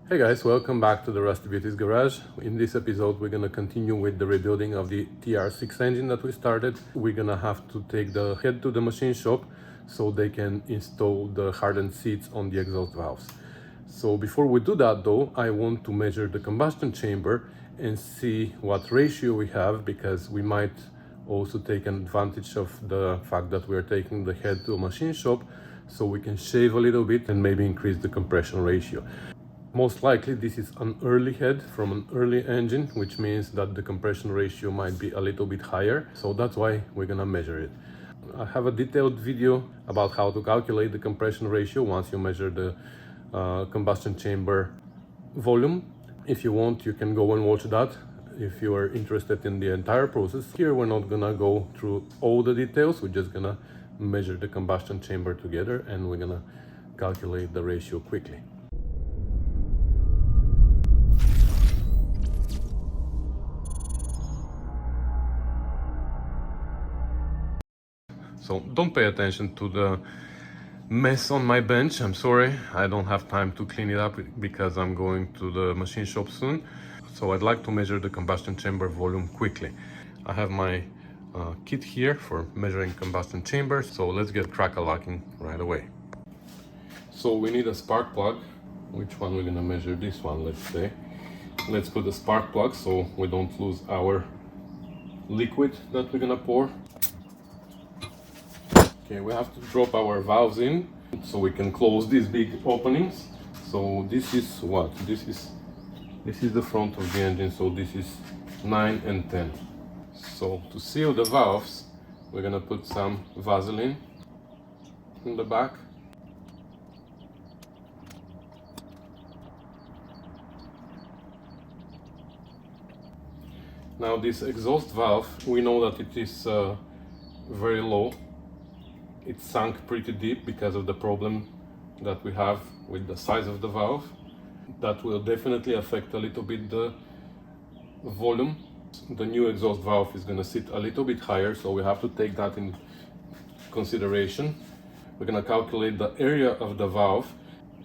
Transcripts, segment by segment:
Hey guys, welcome back to the Rusty Beauties garage. In this episode we're gonna continue with the rebuilding of the TR6 engine that we started. We're gonna have to take the head to the machine shop so they can install the hardened seats on the exhaust valves. So before we do that though, I want to measure the combustion chamber and see what ratio we have, because we might also take advantage of the fact that we are taking the head to a machine shop, so we can shave a little bit and maybe increase the compression ratio. Most likely this is an early head from an early engine, which means that the compression ratio might be a little bit higher, so that's why we're gonna measure it. I have a detailed video about how to calculate the compression ratio once you measure the combustion chamber volume. If you want, you can go and watch that if you are interested in the entire process. Here we're not gonna go through all the details, we're just gonna measure the combustion chamber together and we're gonna calculate the ratio quickly. So don't pay attention to the mess on my bench. I'm sorry, I don't have time to clean it up because I'm going to the machine shop soon. So I'd like to measure the combustion chamber volume quickly. I have my kit here for measuring combustion chamber, so let's get crack-a-lacking right away. So we need a spark plug. Which one we're gonna measure? This one, let's say. Let's put a spark plug so we don't lose our liquid that we're gonna pour. Okay, we have to drop our valves in so we can close these big openings. So this is what? This is the front of the engine, so this is 9 and 10. So to seal the valves, we're gonna put some Vaseline in the back. Now this exhaust valve, we know that it is very low. It's sunk pretty deep because of the problem that we have with the size of the valve. That will definitely affect a little bit the volume. The new exhaust valve is going to sit a little bit higher, so we have to take that in consideration. We're going to calculate the area of the valve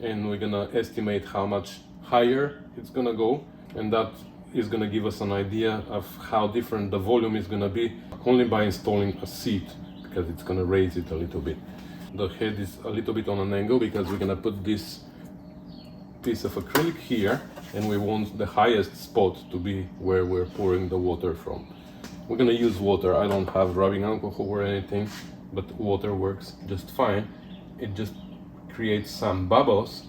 and we're going to estimate how much higher it's going to go, and that is going to give us an idea of how different the volume is going to be only by installing a seat, because it's going to raise it a little bit. The head is a little bit on an angle because we're going to put this piece of acrylic here, and we want the highest spot to be where we're pouring the water from. We're going to use water. I don't have rubbing alcohol or anything, but water works just fine. It just creates some bubbles,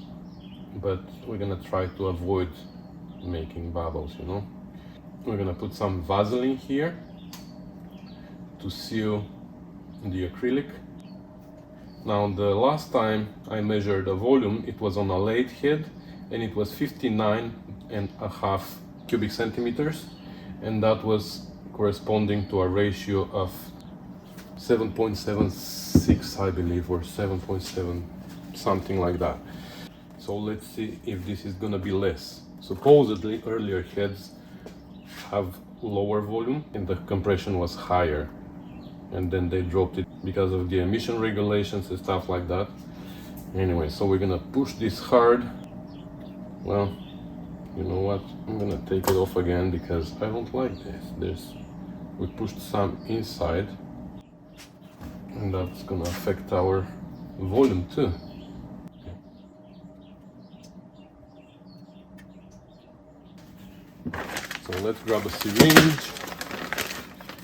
but we're going to try to avoid making bubbles, you know. We're going to put some Vaseline here to seal the acrylic. Now the last time I measured the volume, it was on a late head and it was 59.5 cubic centimeters, and that was corresponding to a ratio of 7.76, I believe, or 7.7, something like that. So let's see if this is gonna be less. Supposedly earlier heads have lower volume and the compression was higher, and then they dropped it because of the emission regulations and stuff like that. Anyway, so we're gonna push this hard. Well, you know what, I'm gonna take it off again because I don't like this. We pushed some inside and that's gonna affect our volume too. So let's grab a syringe.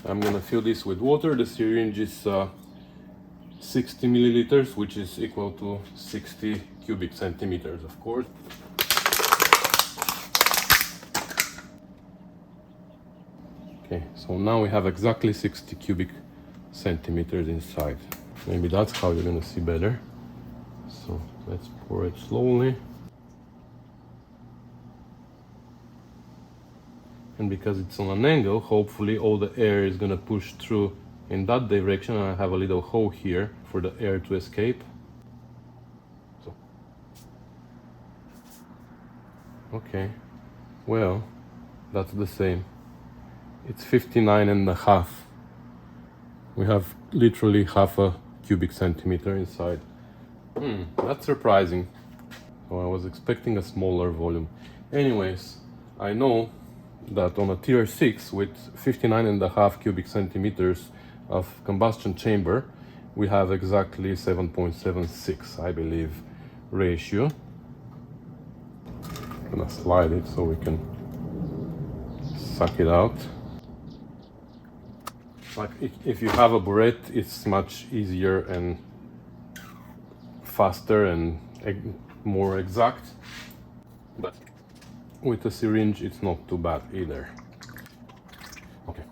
I'm gonna fill this with water. The syringe is 60 milliliters, which is equal to 60 cubic centimeters, of course. Okay, so now we have exactly 60 cubic centimeters inside. Maybe that's how you're gonna see better. So let's pour it slowly. And because it's on an angle, hopefully all the air is gonna push through in that direction. I have a little hole here for the air to escape. So, okay, well, that's the same. It's 59.5. We have literally half a cubic centimeter inside. That's surprising. So I was expecting a smaller volume. Anyways, I know that on a TR6 with 59.5 cubic centimeters of combustion chamber, we have exactly 7.76, I believe, ratio. I'm gonna slide it so we can suck it out. Like if you have a burette, it's much easier and faster and more exact, but with a syringe it's not too bad either. Okay,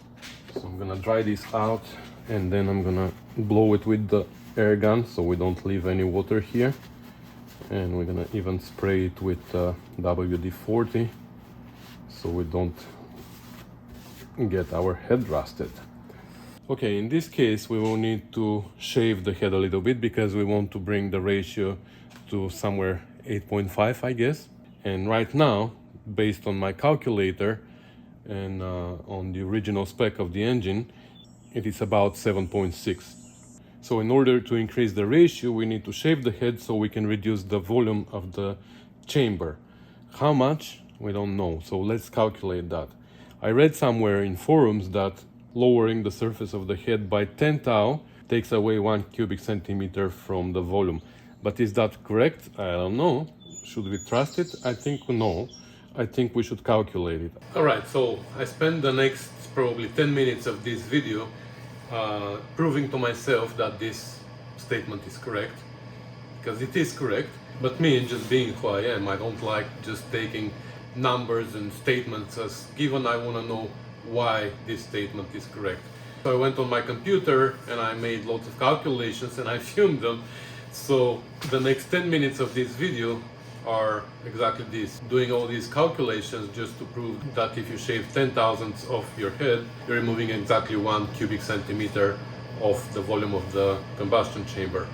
so I'm gonna dry this out and then I'm gonna blow it with the air gun so we don't leave any water here, and we're gonna even spray it with WD-40 so we don't get our head rusted. Okay, in this case we will need to shave the head a little bit because we want to bring the ratio to somewhere 8.5, I guess. And right now, based on my calculator and on the original spec of the engine, it is about 7.6. So in order to increase the ratio, we need to shave the head so we can reduce the volume of the chamber. How much? We don't know, so let's calculate that. I read somewhere in forums that lowering the surface of the head by 10 thou takes away 1 cubic centimeter from the volume. But is that correct? I don't know. Should we trust it? I think no. I think we should calculate it. Alright, so I spent the next probably 10 minutes of this video proving to myself that this statement is correct, because it is correct. But me, just being who I am, I don't like just taking numbers and statements as given. I want to know why this statement is correct. So I went on my computer and I made lots of calculations and I filmed them. So the next 10 minutes of this video are exactly this, doing all these calculations just to prove that if you shave 10 thousandths of your head, you're removing exactly 1 cubic centimeter of the volume of the combustion chamber.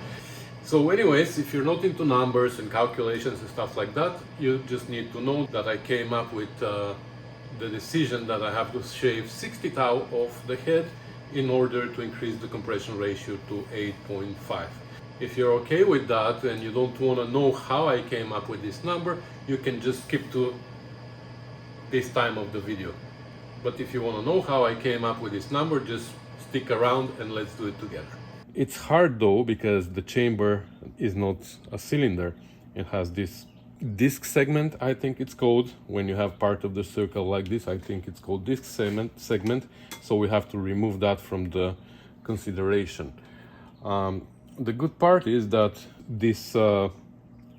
So anyways, if you're not into numbers and calculations and stuff like that, you just need to know that I came up with the decision that I have to shave 60 thou of the head in order to increase the compression ratio to 8.5. If you're okay with that and you don't want to know how I came up with this number, you can just skip to this time of the video. But if you want to know how I came up with this number, just stick around and let's do it together. It's hard though, because the chamber is not a cylinder. It has this disc segment, I think it's called, when you have part of the circle like this. I think it's called disc segment. So we have to remove that from the consideration. The good part is that this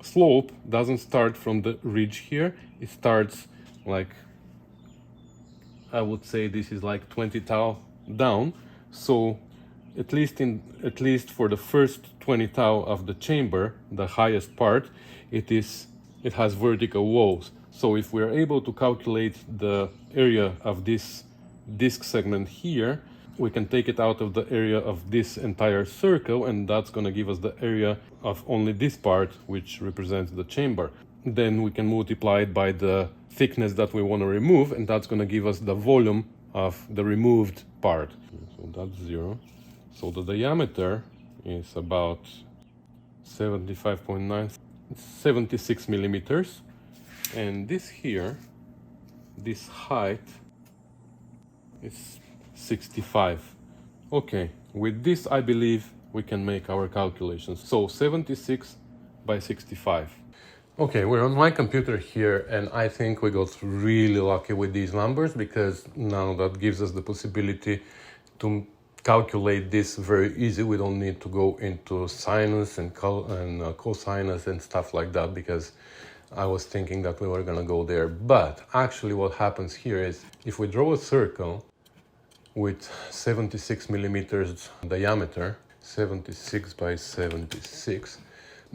slope doesn't start from the ridge here. It starts like, I would say this is like 20 thou down. So at least for the first 20 thou of the chamber, the highest part, it has vertical walls. So if we're able to calculate the area of this disc segment here, we can take it out of the area of this entire circle, and that's going to give us the area of only this part, which represents the chamber. Then we can multiply it by the thickness that we want to remove, and that's going to give us the volume of the removed part. So that's 0. So the diameter is about 75.9, 76 millimeters. And this here, this height is 65. Okay, with this I believe we can make our calculations. So 76 by 65. Okay, we're on my computer here, and I think we got really lucky with these numbers, because now that gives us the possibility to calculate this very easy. We don't need to go into sinus and cosinus and stuff like that, because I was thinking that we were gonna go there. But actually what happens here is, if we draw a circle with 76 millimeters diameter, 76 by 76,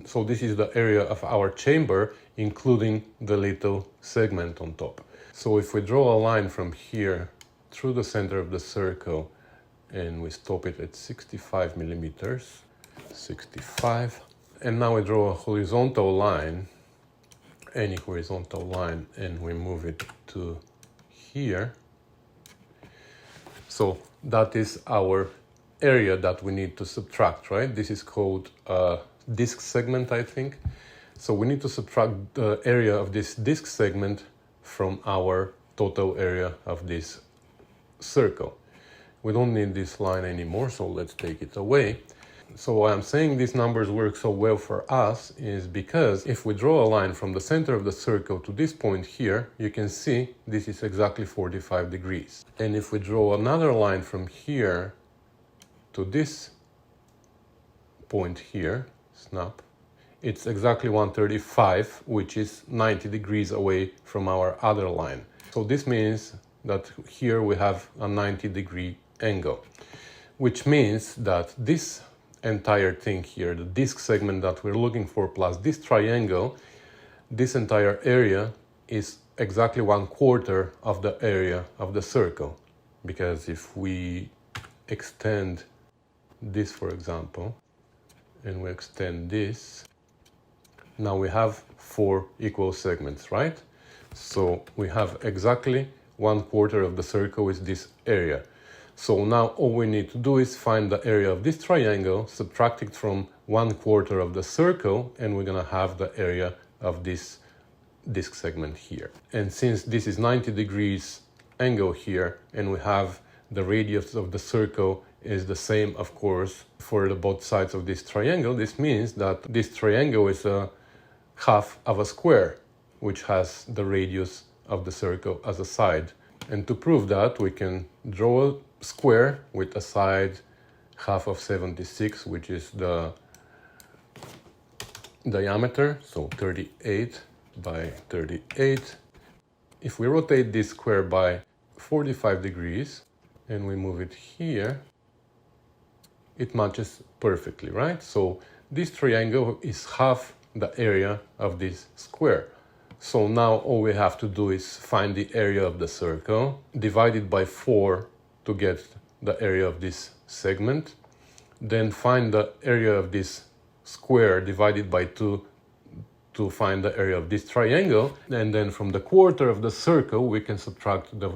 so this is the area of our chamber, including the little segment on top. So if we draw a line from here through the center of the circle and we stop it at 65 millimeters, 65, and now we draw a horizontal line, any horizontal line, and we move it to here. So that is our area that we need to subtract, right? This is called disc segment, I think. So we need to subtract the area of this disc segment from our total area of this circle. We don't need this line anymore, so let's take it away. So why I'm saying these numbers work so well for us is because if we draw a line from the center of the circle to this point here, you can see this is exactly 45 degrees. And if we draw another line from here to this point here, snap, it's exactly 135, which is 90 degrees away from our other line. So this means that here we have a 90-degree angle, which means that this entire thing here, the disc segment that we're looking for plus this triangle, this entire area is exactly 1/4 of the area of the circle. Because if we extend this, for example, and we extend this, now we have 4 equal segments, right? So we have exactly 1/4 of the circle is this area. So now all we need to do is find the area of this triangle, subtract it from 1/4 of the circle, and we're gonna have the area of this disc segment here. And since this is 90 degrees angle here, and we have the radius of the circle is the same, of course, for the both sides of this triangle, this means that this triangle is a half of a square, which has the radius of the circle as a side. And to prove that, we can draw a square with a side half of 76, which is the diameter, so 38 by 38. If we rotate this square by 45 degrees and we move it here, it matches perfectly, right? So this triangle is half the area of this square. So now all we have to do is find the area of the circle, divide it by 4 to get the area of this segment, then find the area of this square divided by 2 to find the area of this triangle, and then from the quarter of the circle we can subtract the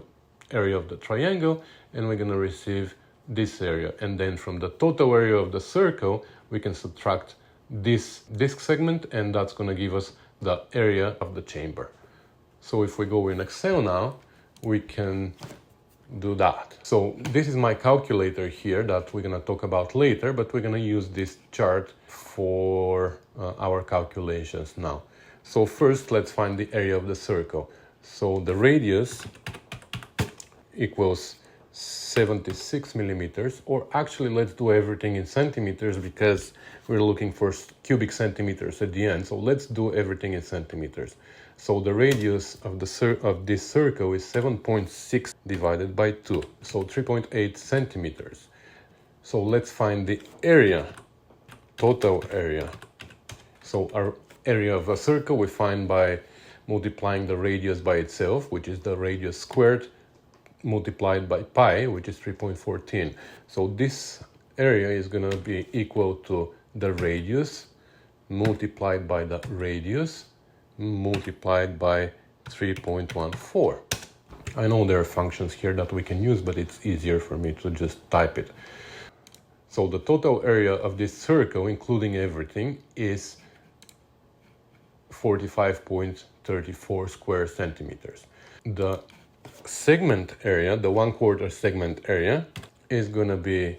area of the triangle and we're going to receive this area, and then from the total area of the circle we can subtract this disc segment, and that's going to give us the area of the chamber. So if we go in Excel now, we can do that. So this is my calculator here that we're going to talk about later, but we're going to use this chart for our calculations now. So first let's find the area of the circle. So the radius equals 76 millimeters, or actually let's do everything in centimeters because we're looking for cubic centimeters at the end. So let's do everything in centimeters. So the radius of this circle is 7.6 divided by 2, so 3.8 centimeters. So let's find the area, total area. So our area of a circle we find by multiplying the radius by itself, which is the radius squared, multiplied by pi, which is 3.14. So this area is going to be equal to the radius multiplied by the radius multiplied by 3.14. I know there are functions here that we can use, but it's easier for me to just type it. So the total area of this circle, including everything, is 45.34 square centimeters. The segment area, the 1/4 segment area, is going to be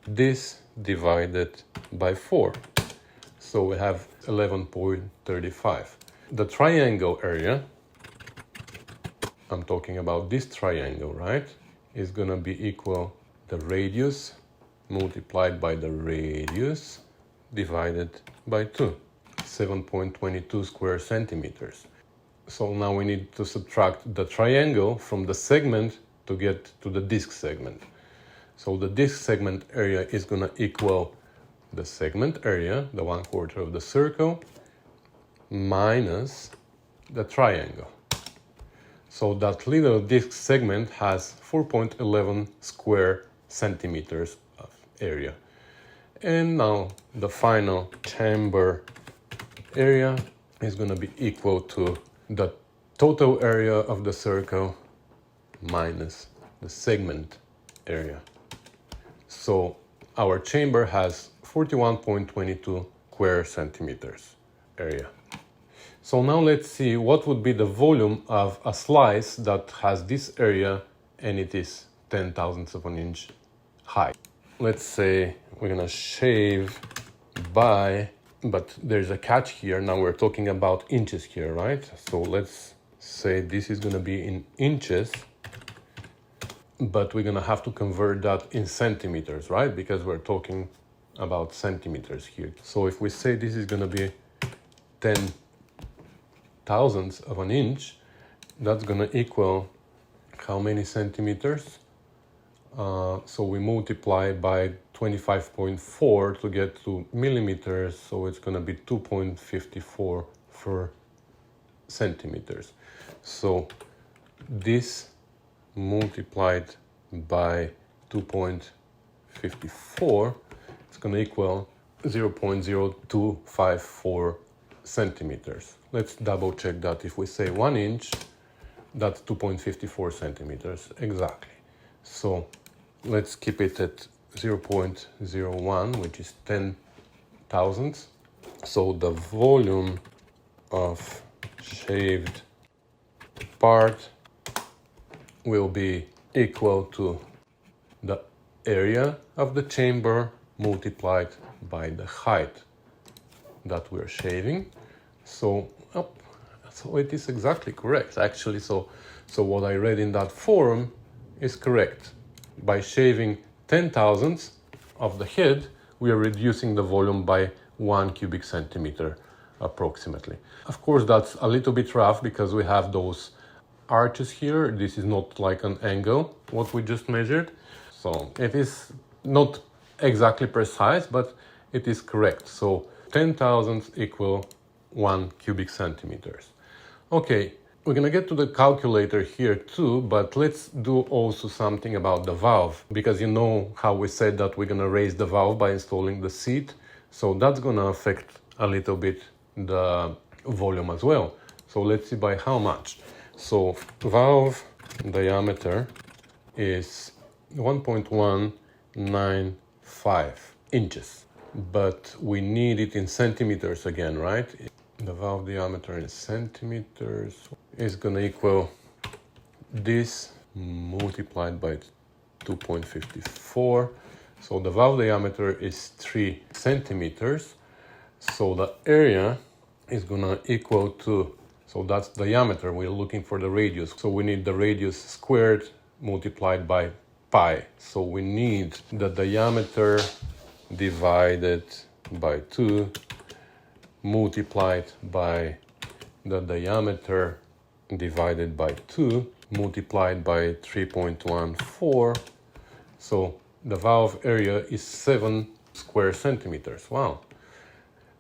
this divided by 4. So we have 11.35. The triangle area, I'm talking about this triangle, right, is going to be equal the radius multiplied by the radius divided by 2, 7.22 square centimeters. So now we need to subtract the triangle from the segment to get to the disc segment. So the disc segment area is going to equal the segment area, the 1/4 of the circle, minus the triangle. So that little disc segment has 4.11 square centimeters of area. And now the final chamber area is going to be equal to the total area of the circle minus the segment area. So our chamber has 41.22 square centimeters. area. So now let's see what would be the volume of a slice that has this area and it is 10 thousandths of an inch high. Let's say we're gonna shave by, but there's a catch here. Now we're talking about inches here, right? So let's say this is gonna be in inches, but we're gonna have to convert that in centimeters, right? Because we're talking about centimeters here. So if we say this is gonna be 10 thousandths of an inch, that's gonna equal how many centimeters? So we multiply by 25.4 to get to millimeters, so it's gonna be 2.54 for centimeters. So this multiplied by 2.54, it's gonna equal 0.0254 centimeters. Let's double check that. If we say 1 inch, that's 2.54 centimeters exactly. So let's keep it at 0.01, which is 10 thousandths. So the volume of shaved part will be equal to the area of the chamber multiplied by the height that we're shaving. So it is exactly correct, actually. So what I read in that forum is correct. By shaving 10 thousandths of the head, we are reducing the volume by 1 cubic centimeter approximately. Of course, that's a little bit rough because we have those arches here. This is not like an angle, what we just measured. So it is not exactly precise, but it is correct. So 10 thousandths equal 1 cubic centimeters. Okay, we're gonna get to the calculator here too, but let's do also something about the valve, because you know how we said that we're gonna raise the valve by installing the seat. So that's gonna affect a little bit the volume as well. So let's see by how much. So valve diameter is 1.195 inches, but we need it in centimeters again, right? The valve diameter in centimeters is gonna equal this multiplied by 2.54. So the valve diameter is 3 centimeters. So the area is gonna equal to, so that's diameter, we're looking for the radius. So we need the radius squared multiplied by pi. So we need the diameter divided by 2 multiplied by the diameter divided by 2 multiplied by 3.14. So the valve area is 7 square centimeters. Wow.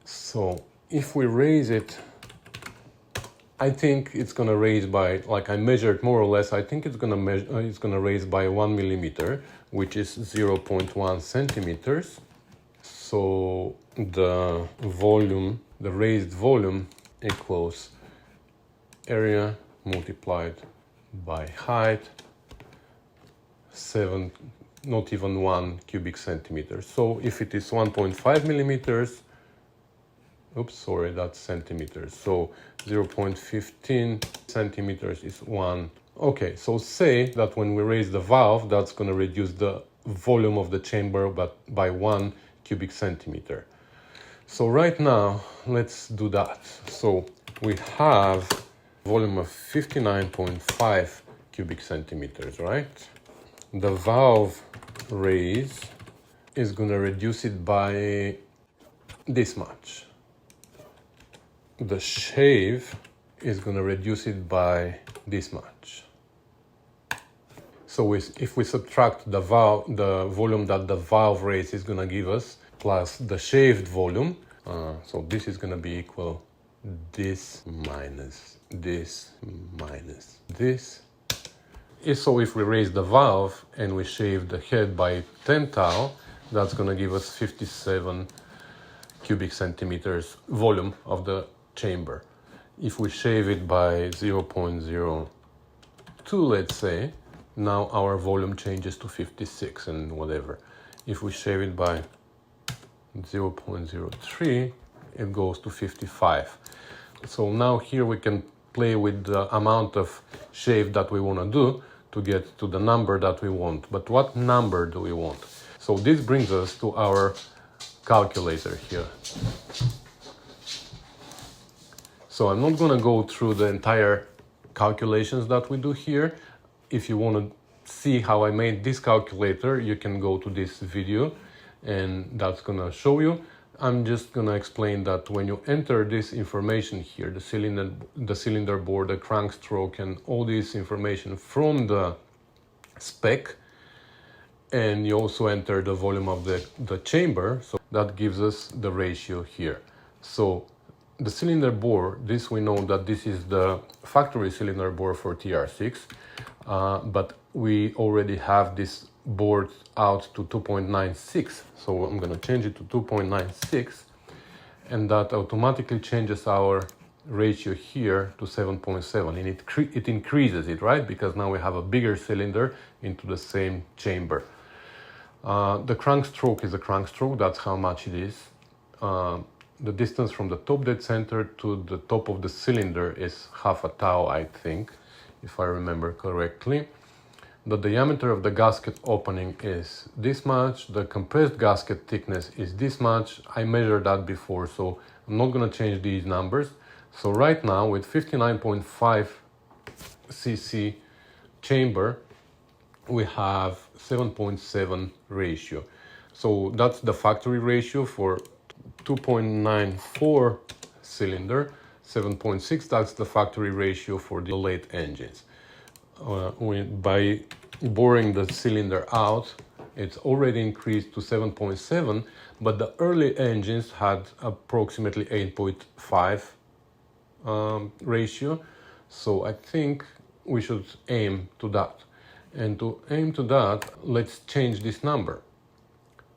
So if we raise it, I think it's gonna raise by, like I measured more or less, I think it's gonna raise by 1 millimeter, which is 0.1 centimeters. So the volume, the raised volume equals area multiplied by height, 7, not even 1 cubic centimeter. So if it is 1.5 millimeters, oops, sorry, that's centimeters. So 0.15 centimeters is 1. Okay, so say that when we raise the valve, that's going to reduce the volume of the chamber by 1 cubic centimeter. So right now, let's do that. So we have volume of 59.5 cubic centimeters, right? The valve raise is going to reduce it by this much. The shave is going to reduce it by this much. So if we subtract the volume that the valve raise is going to give us, plus the shaved volume, so this is going to be equal this minus this minus this. So if we raise the valve and we shave the head by 10 thou, that's going to give us 57 cubic centimeters volume of the chamber. If we shave it by 0.02, let's say, now our volume changes to 56 and whatever. If we shave it by 0.03, it goes to 55. So now here we can play with the amount of shave that we want to do to get to the number that we want. But what number do we want? So this brings us to our calculator here. So I'm not going to go through the entire calculations that we do here. If you want to see how I made this calculator, you can go to this video and that's going to show you. I'm just going to explain that when you enter this information here, the cylinder bore, the crank stroke, and all this information from the spec, and you also enter the volume of the chamber, so that gives us the ratio here. So the cylinder bore, this we know that this is the factory cylinder bore for TR6, but we already have this bored out to 2.96, so I'm going to change it to 2.96, and that automatically changes our ratio here to 7.7, and it increases it, right, because now we have a bigger cylinder into the same chamber. The crank stroke is a crank stroke, that's how much it is. The distance from the top dead center to the top of the cylinder is half a tau, I think, if I remember correctly. The diameter of the gasket opening is this much, the compressed gasket thickness is this much. I measured that before, so I'm not going to change these numbers. So right now with 59.5 cc chamber, we have 7.7 ratio. So that's the factory ratio for 2.94 cylinder, 7.6, that's the factory ratio for the late engines. By boring the cylinder out, it's already increased to 7.7, but the early engines had approximately 8.5 ratio, so I think we should aim to that. And to aim to that, let's change this number.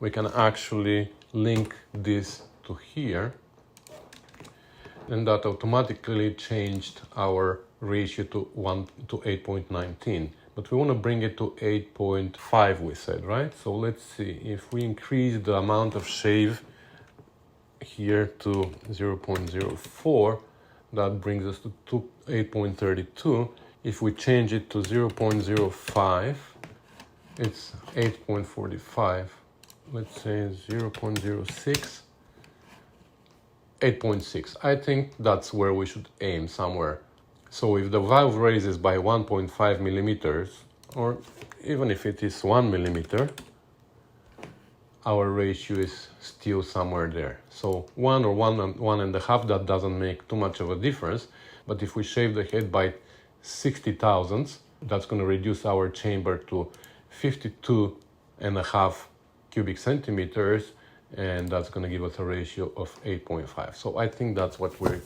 We can actually link this to here, and that automatically changed our ratio to 8.19, but we want to bring it to 8.5, we said, right? So let's see, if we increase the amount of shave here to 0.04, that brings us to 8.32. If we change it to 0.05, it's 8.45. Let's say 0.06, 8.6. I think that's where we should aim, somewhere. So if the valve raises by 1.5 millimeters, or even if it is 1 millimeter, our ratio is still somewhere there. So 1 or 1.5, that doesn't make too much of a difference. But if we shave the head by 60 thousandths, that's going to reduce our chamber to 52.5 cubic centimeters, and that's going to give us a ratio of 8.5. So I think that's what we're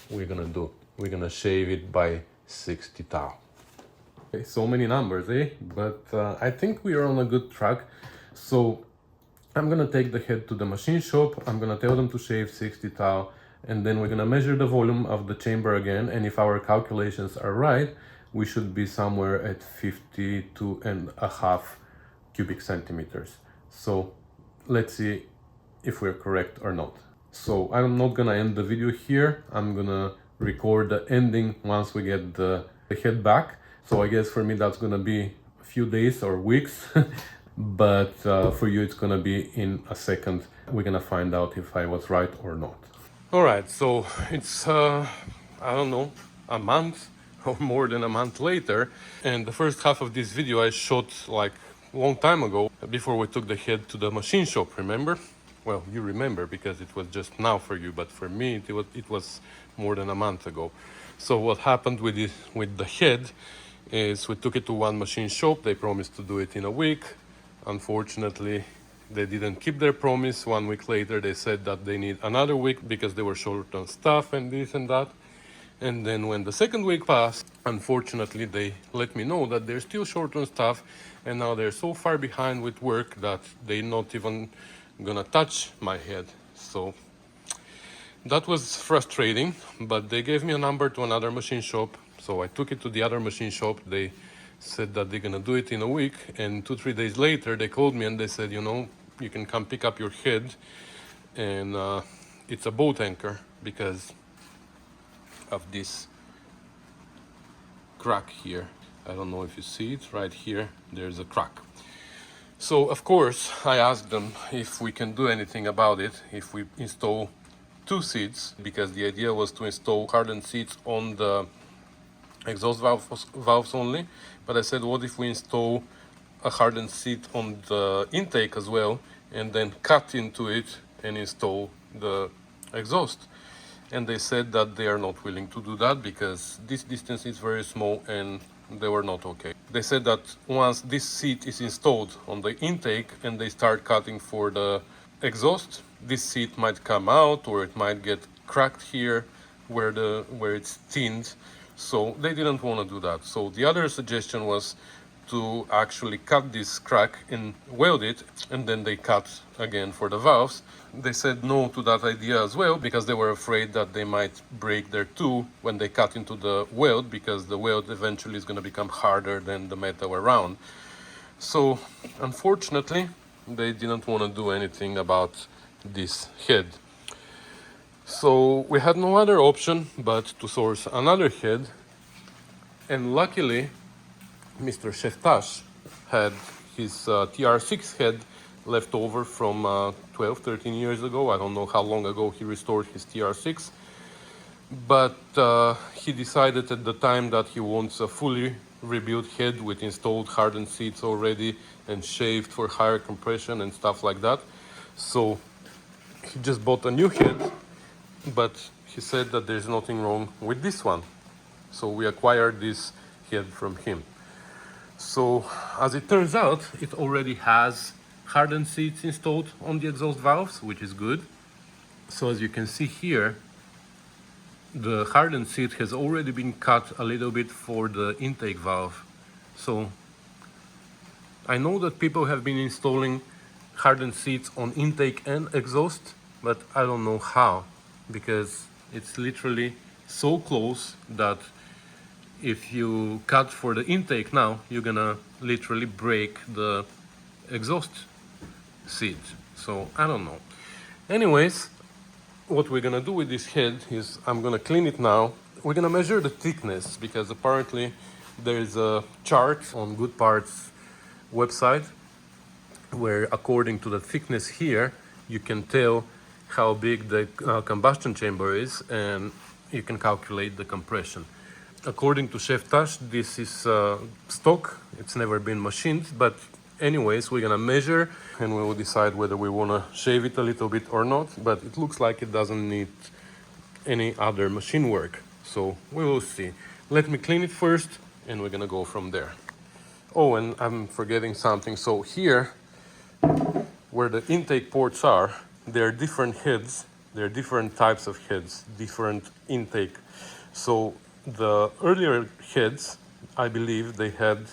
going to do. We're going to shave it by 60 thou. Okay, so many numbers, eh? But I think we are on a good track. So I'm going to take the head to the machine shop. I'm going to tell them to shave 60 thou, and then we're going to measure the volume of the chamber again. And if our calculations are right, we should be somewhere at 52.5 cubic centimeters. So let's see if we're correct or not. So I'm not gonna end the video here. I'm gonna record the ending once we get the head back. So I guess for me that's gonna be a few days or weeks, but for you it's gonna be in a second. We're gonna find out if I was right or not. All right, so it's I don't know, a month or more than a month later, and the first half of this video I shot like a long time ago, before we took the head to the machine shop, remember? Well, you remember because it was just now for you, but for me it was more than a month ago. So what happened with the head is we took it to one machine shop. They promised to do it in a week. Unfortunately, they didn't keep their promise. 1 week later they said that they need another week because they were short on staff and this and that. And then when the second week passed, unfortunately they let me know that they're still short on staff, and now they're so far behind with work that they're not even gonna touch my head. So that was frustrating, but they gave me a number to another machine shop. So I took it to the other machine shop. They said that they're gonna do it in a week, and 2-3 days later they called me and they said, you know, you can come pick up your head and it's a boat anchor because of this crack here. I don't know if you see it right here, there's a crack. So of course I asked them if we can do anything about it, if we install two seats, because the idea was to install hardened seats on the exhaust valves only. But I said, what if we install a hardened seat on the intake as well, and then cut into it and install the exhaust? And they said that they are not willing to do that because this distance is very small, and they were not okay. They said that once this seat is installed on the intake and they start cutting for the exhaust, this seat might come out or it might get cracked here where it's thinned. So they didn't want to do that. So the other suggestion was to actually cut this crack and weld it, and then they cut again for the valves. They said no to that idea as well because they were afraid that they might break their tool when they cut into the weld, because the weld eventually is going to become harder than the metal around. So unfortunately they didn't want to do anything about this head. So we had no other option but to source another head, and luckily Mr. Sheftash had his TR6 head left over from 12, 13 years ago. I don't know how long ago he restored his TR6, but he decided at the time that he wants a fully rebuilt head with installed hardened seats already and shaved for higher compression and stuff like that. So he just bought a new head, but he said that there's nothing wrong with this one. So we acquired this head from him. So as it turns out, it already has hardened seats installed on the exhaust valves, which is good. So as you can see here, the hardened seat has already been cut a little bit for the intake valve. So I know that people have been installing hardened seats on intake and exhaust, but I don't know how, because it's literally so close that if you cut for the intake now, you're gonna literally break the exhaust seat. So I don't know. Anyways, what we're gonna do with this head is I'm gonna clean it now. We're gonna measure the thickness because apparently there's a chart on Good Parts website where according to the thickness here you can tell how big the combustion chamber is, and you can calculate the compression. According to Sheftash, this is stock, it's never been machined, but anyways, we're gonna measure and we will decide whether we wanna shave it a little bit or not, but it looks like it doesn't need any other machine work, so we will see. Let me clean it first and we're gonna go from there. Oh, and I'm forgetting something. So here, where the intake ports are, there are different heads, there are different types of heads, different intake. So the earlier heads, I believe they had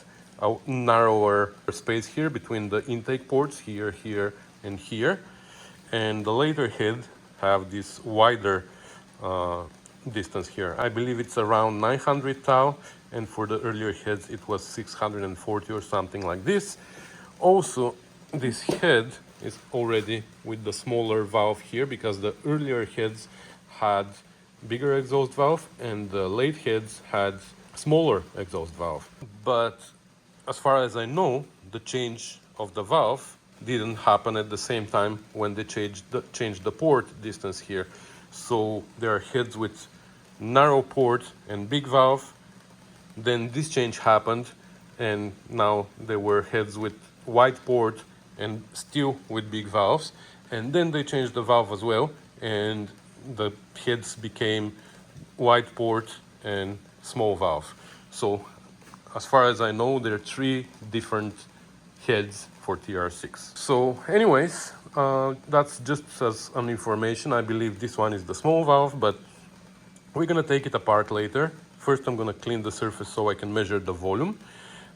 a narrower space here between the intake ports, here, here, and here. And the later head have this wider distance here. I believe it's around 900 thou, and for the earlier heads it was 640 or something like this. Also, this head is already with the smaller valve here because the earlier heads had bigger exhaust valve and the late heads had smaller exhaust valve. But as far as I know, the change of the valve didn't happen at the same time when they changed the port distance here. So there are heads with narrow port and big valve, then this change happened, and now there were heads with wide port and still with big valves, and then they changed the valve as well, and the heads became wide port and small valve. So as far as I know, there are 3 different heads for TR6. So anyways, that's just as an information. I believe this one is the small valve, but we're gonna take it apart later. First I'm gonna clean the surface so I can measure the volume,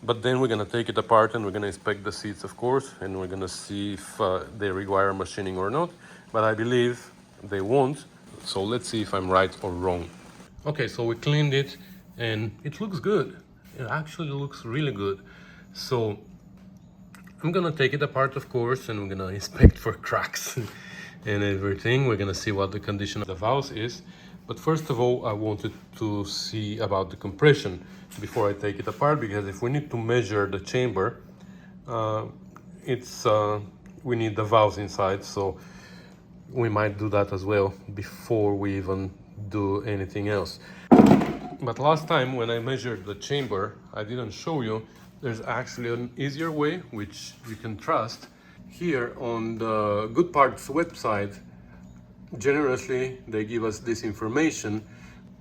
but then we're gonna take it apart and we're gonna inspect the seats, of course, and we're gonna see if they require machining or not, but I believe they won't. So let's see if I'm right or wrong. Okay, so we cleaned it and it looks good. It actually looks really good. So I'm gonna take it apart, of course, and we're gonna inspect for cracks. and everything. We're gonna see what the condition of the valves is. But first of all, I wanted to see about the compression before I take it apart, because if we need to measure the chamber, we need the valves inside, so we might do that as well before we even do anything else. But last time when I measured the chamber, I didn't show you, there's actually an easier way which you can trust. Here on the Good Parts website, generously they give us this information.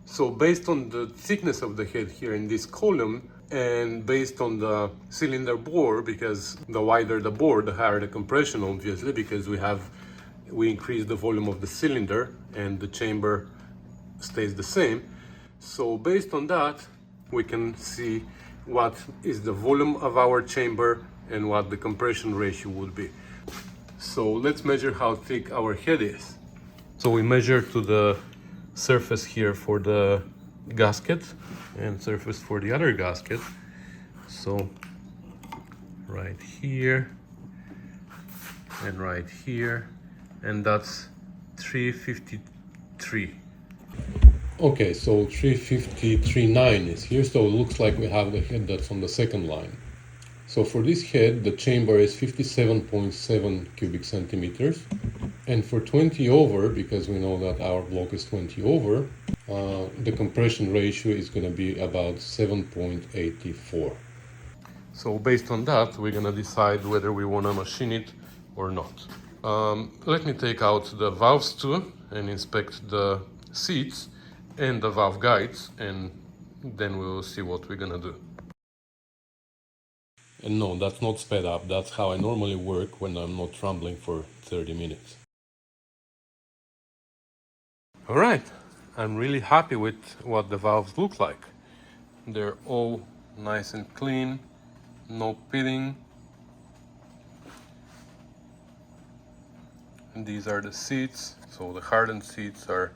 So based on the thickness of the head here in this column, and based on the cylinder bore, because the wider the bore, the higher the compression, obviously, because we increase the volume of the cylinder and the chamber stays the same. So based on that, we can see what is the volume of our chamber and what the compression ratio would be. So let's measure how thick our head is. So we measure to the surface here for the gasket and surface for the other gasket. So right here and right here, and that's 353. Okay, so 353.9 is here, so it looks like we have the head that's on the second line. So for this head, the chamber is 57.7 cubic centimeters. And for 20 over, because we know that our block is 20 over, the compression ratio is going to be about 7.84. So based on that, we're going to decide whether we want to machine it or not. Let me take out the valves too and inspect the seats and the valve guides, and then we'll see what we're going to do. And no, that's not sped up. That's how I normally work when I'm not rumbling for 30 minutes. All right, I'm really happy with what the valves look like. They're all nice and clean, no pitting. And these are the seats, so the hardened seats are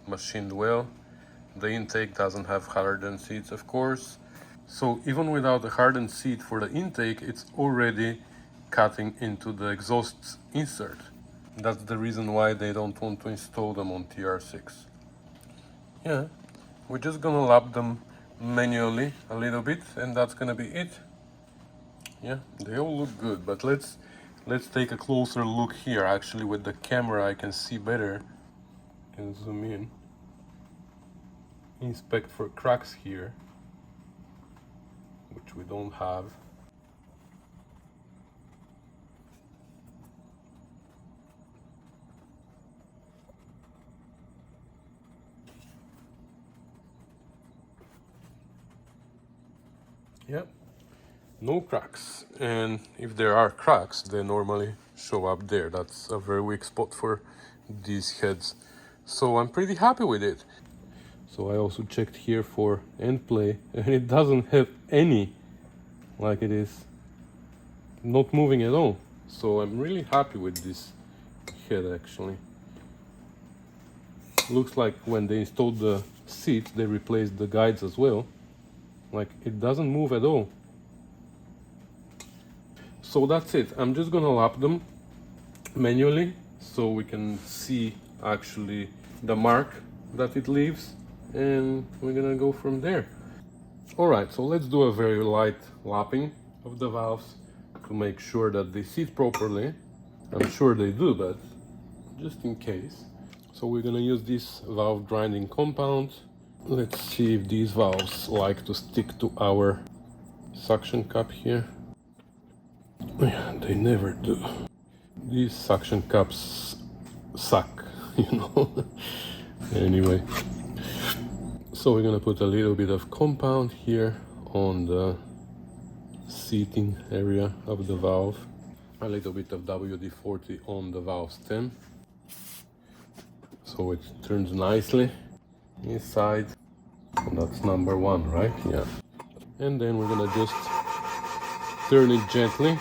machined well. The intake doesn't have hardened seats, of course. So even without the hardened seat for the intake, it's already cutting into the exhaust insert. That's the reason why they don't want to install them on TR6. Yeah, we're just gonna lap them manually a little bit, and that's gonna be it. Yeah, they all look good, but let's take a closer look here. Actually, with the camera I can see better. I can zoom in, inspect for cracks here, which we don't have. Yep, no cracks. And if there are cracks, they normally show up there. That's a very weak spot for these heads. So I'm pretty happy with it. So I also checked here for end play, and it doesn't have any, like it is not moving at all. So I'm really happy with this head actually. Looks like when they installed the seats, they replaced the guides as well. Like, it doesn't move at all. So that's it. I'm just gonna lap them manually so we can see actually the mark that it leaves, and we're gonna go from there. Alright, so let's do a very light lapping of the valves to make sure that they sit properly. I'm sure they do, but just in case. So we're gonna use this valve grinding compound. Let's see if these valves like to stick to our suction cup here. Yeah, they never do. These suction cups suck, you know. Anyway, so we're gonna put a little bit of compound here on the seating area of the valve. A little bit of WD-40 on the valve stem, so it turns nicely inside. And that's number one, right? Yeah. And then we're gonna just turn it gently.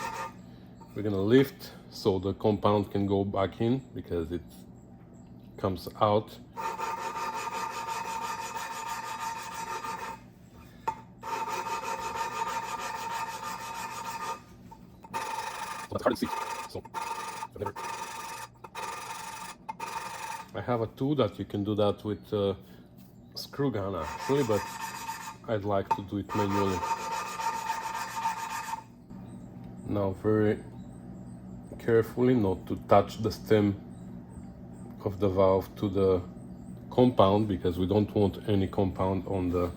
We're gonna lift so the compound can go back in, because it comes out. That's hard to see. So whatever. I have a tool that you can do that with screw gun actually, but I'd like to do it manually. Now very carefully not to touch the stem of the valve to the compound, because we don't want any compound on the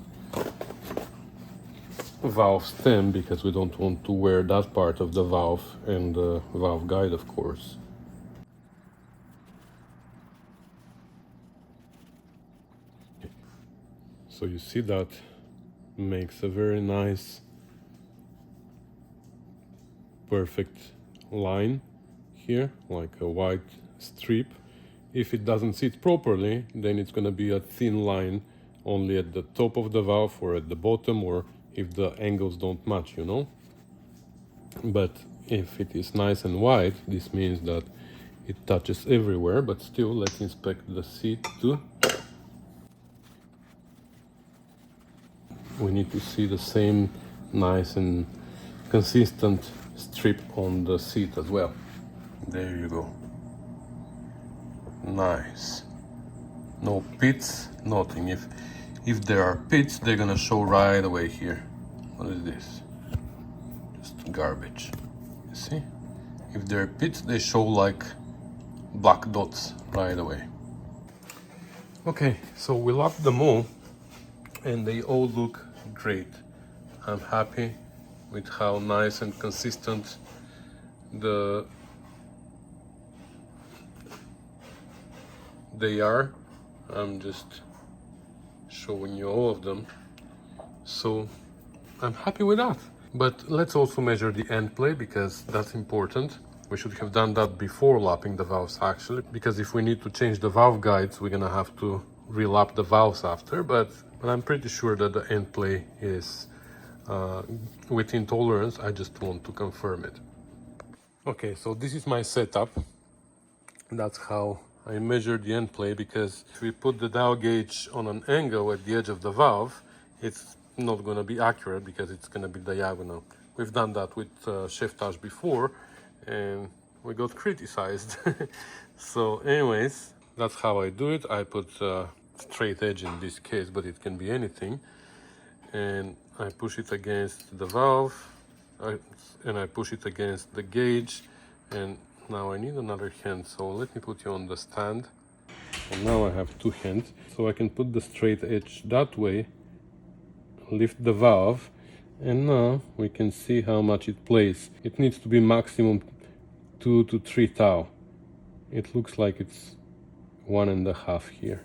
valve stem, because we don't want to wear that part of the valve and the valve guide, of course. So you see that makes a very nice perfect line here, like a white strip. If it doesn't sit properly, then it's going to be a thin line only at the top of the valve or at the bottom, or if the angles don't match, you know. But if it is nice and wide, this means that it touches everywhere. But still, let's inspect the seat too. We need to see the same nice and consistent strip on the seat as well. There you go. Nice. No pits, nothing. If there are pits, they're gonna show right away here. What is this? Just garbage. You see? If there are pits, they show like black dots right away. Okay, so we locked them all and they all look great. I'm happy with how nice and consistent they are. I'm just showing you all of them. So I'm happy with that. But let's also measure the end play, because that's important. We should have done that before lapping the valves actually, because if we need to change the valve guides, we're gonna have to relap the valves after, but I'm pretty sure that the end play is within tolerance. I just want to confirm it. Okay, so this is my setup. That's how I measure the end play, because if we put the dial gauge on an angle at the edge of the valve, it's not going to be accurate because it's going to be diagonal. We've done that with cheftage before and we got criticized. So anyways, that's how I do it. I put straight edge in this case, but it can be anything. And I push it against the valve and I push it against the gauge. And now I need another hand, so let me put you on the stand. And now I have two hands, so I can put the straight edge that way, lift the valve, and now we can see how much it plays. It needs to be maximum 2 to 3 thou. It looks like it's 1.5 here.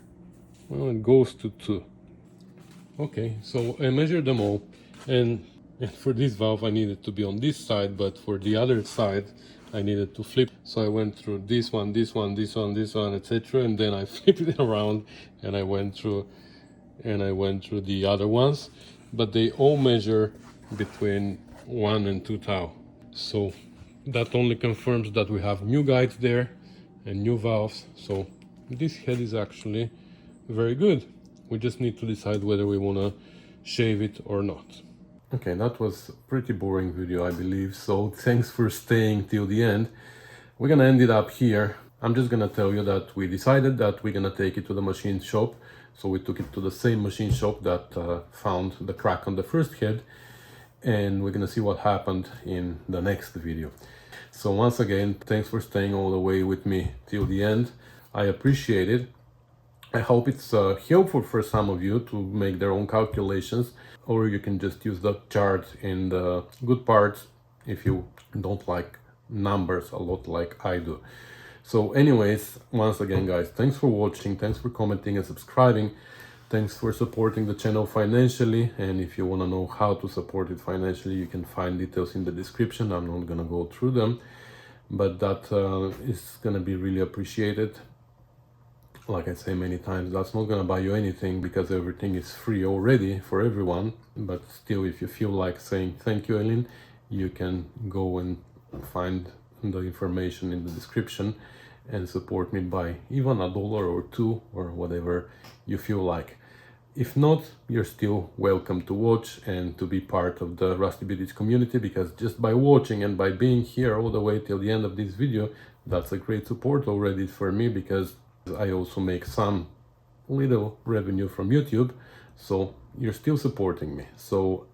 Well, it goes to 2. Okay, so I measured them all, and for this valve I needed to be on this side, but for the other side I needed to flip. So I went through this one, this one, this one, this one, etc. And then I flipped it around and I went through the other ones, but they all measure between 1 and 2 thou. So that only confirms that we have new guides there and new valves. So this head is actually very good. We just need to decide whether we want to shave it or not. Okay, that was a pretty boring video, I believe, so thanks for staying till the end. We're gonna end it up here. I'm just gonna tell you that we decided that we're gonna take it to the machine shop. So we took it to the same machine shop that found the crack on the first head, and we're gonna see what happened in the next video. So once again, thanks for staying all the way with me till the end. I appreciate it. I hope it's helpful for some of you to make their own calculations, or you can just use the chart in the good parts if you don't like numbers a lot like I do. So anyways, once again guys, thanks for watching, thanks for commenting and subscribing, thanks for supporting the channel financially, and if you want to know how to support it financially, you can find details in the description. I'm not gonna go through them, but that is gonna be really appreciated. Like I say many times, that's not gonna buy you anything because everything is free already for everyone. But still, if you feel like saying thank you, Elin, you can go and find the information in the description and support me by even $1 or $2 or whatever you feel like. If not, you're still welcome to watch and to be part of the Rusty Beauties community, because just by watching and by being here all the way till the end of this video, that's a great support already for me, because I also make some little revenue from YouTube, so you're still supporting me. So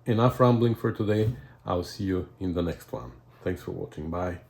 enough rambling for today. I'll see you in the next one. Thanks for watching. Bye.